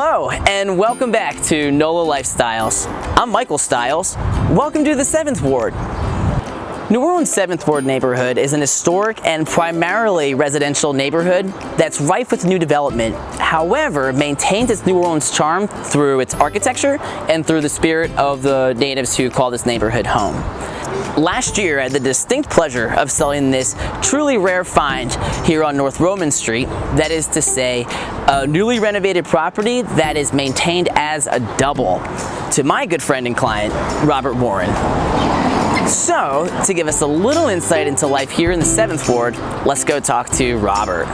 Hello, and welcome back to NOLA Lifestyles. I'm Michael Stiles. Welcome to the 7th Ward. New Orleans' 7th Ward neighborhood is an historic and primarily residential neighborhood that's rife with new development. However, maintains its New Orleans charm through its architecture and through the spirit of the natives who call this neighborhood home. Last year, I had the distinct pleasure of selling this truly rare find here on North Roman Street. That is to say, a newly renovated property that is maintained as a double to my good friend and client, Robert Warren. So, to give us a little insight into life here in the 7th Ward, let's go talk to Robert.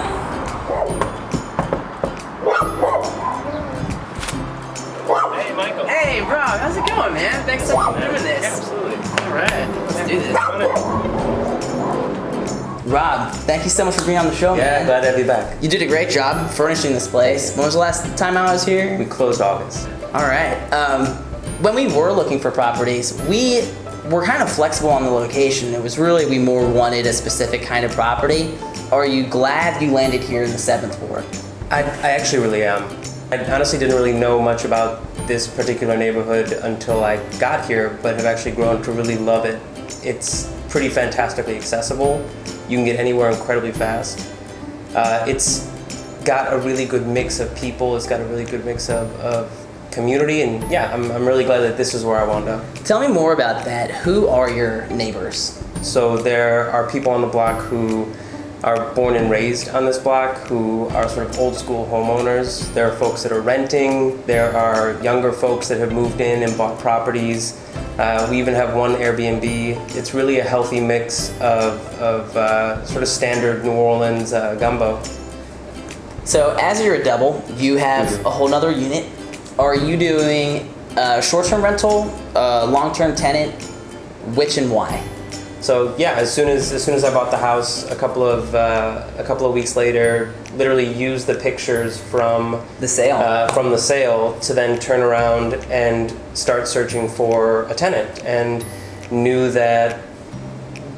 Hey, Michael. Hey, Rob, how's it going, man? Thanks for doing this. Yeah, absolutely. All right, let's do this. Rob, thank you so much for being on the show, man. Yeah, glad to have you back. You did a great job furnishing this place. When was the last time I was here? We closed August. All right. When we were looking for properties, we were kind of flexible on the location. It was really, we more wanted a specific kind of property. Are you glad you landed here in the 7th Ward? I actually really am. I honestly didn't really know much about this particular neighborhood until I got here, but have actually grown to really love it. It's pretty fantastically accessible. You can get anywhere incredibly fast. It's got a really good mix of people. It's got a really good mix of community, and yeah, I'm really glad that this is where I wound up. Tell me more about that. Who are your neighbors? So there are people on the block who are born and raised on this block, who are sort of old school homeowners. There are folks that are renting. There are younger folks that have moved in and bought properties. We even have one Airbnb. It's really a healthy mix of sort of standard New Orleans gumbo. So as you're a double, you have a whole nother unit. Are you doing short-term rental, long-term tenant, which and why? So yeah, as soon as I bought the house, a couple of weeks later, literally used the pictures from the sale to then turn around and start searching for a tenant, and knew that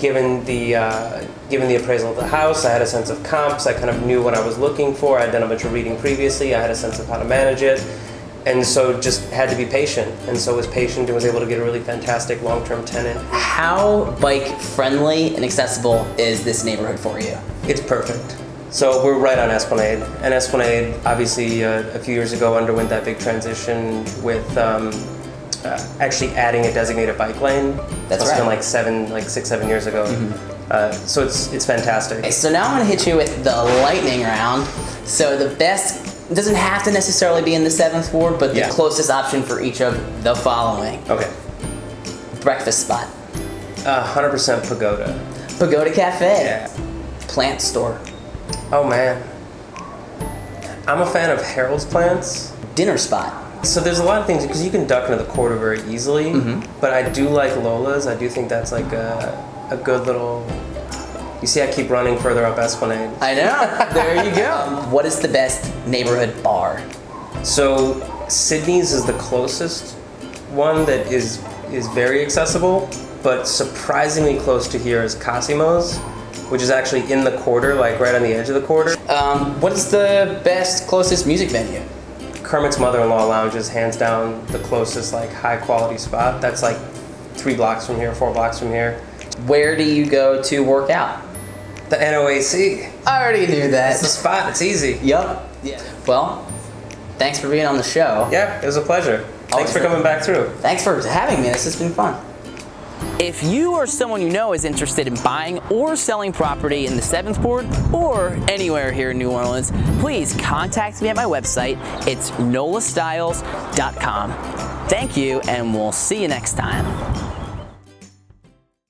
given the appraisal of the house, I had a sense of comps. I kind of knew what I was looking for. I'd done a bunch of reading previously. I had a sense of how to manage it. And so just had to be patient, and so was patient and was able to get a really fantastic long-term tenant. How bike-friendly and accessible is this neighborhood for you? It's perfect. So we're right on Esplanade, and Esplanade obviously a few years ago underwent that big transition with actually adding a designated bike lane. That's It's right. been like 6-7 years ago. So it's fantastic. Okay, so now I'm gonna hit you with the lightning round. So the best, it doesn't have to necessarily be in the 7th Ward, but the closest option for each of the following. Okay. Breakfast spot. 100% Pagoda. Pagoda Cafe. Yeah. Plant store. Oh man. I'm a fan of Harold's Plants. Dinner spot. So there's a lot of things, because you can duck into the corridor very easily, but I do like Lola's. I do think that's like a good little... You see, I keep running further up Esplanade. I know. There you go. What is the best neighborhood bar? So Sydney's is the closest one that is very accessible, but surprisingly close to here is Cosimo's, which is actually in the quarter, like right on the edge of the quarter. What is the best, closest music venue? Kermit's Mother-in-Law Lounge is hands down the closest like high quality spot. That's like 3 blocks from here, 4 blocks from here. Where do you go to work out? The NOAC. I already knew that. It's the spot. It's easy. Yup. Yeah. Well, thanks for being on the show. Yeah, it was a pleasure. Thanks for coming back through. Thanks for having me. This has been fun. If you or someone you know is interested in buying or selling property in the 7th Ward or anywhere here in New Orleans, please contact me at my website. It's nolastyles.com. Thank you, and we'll see you next time.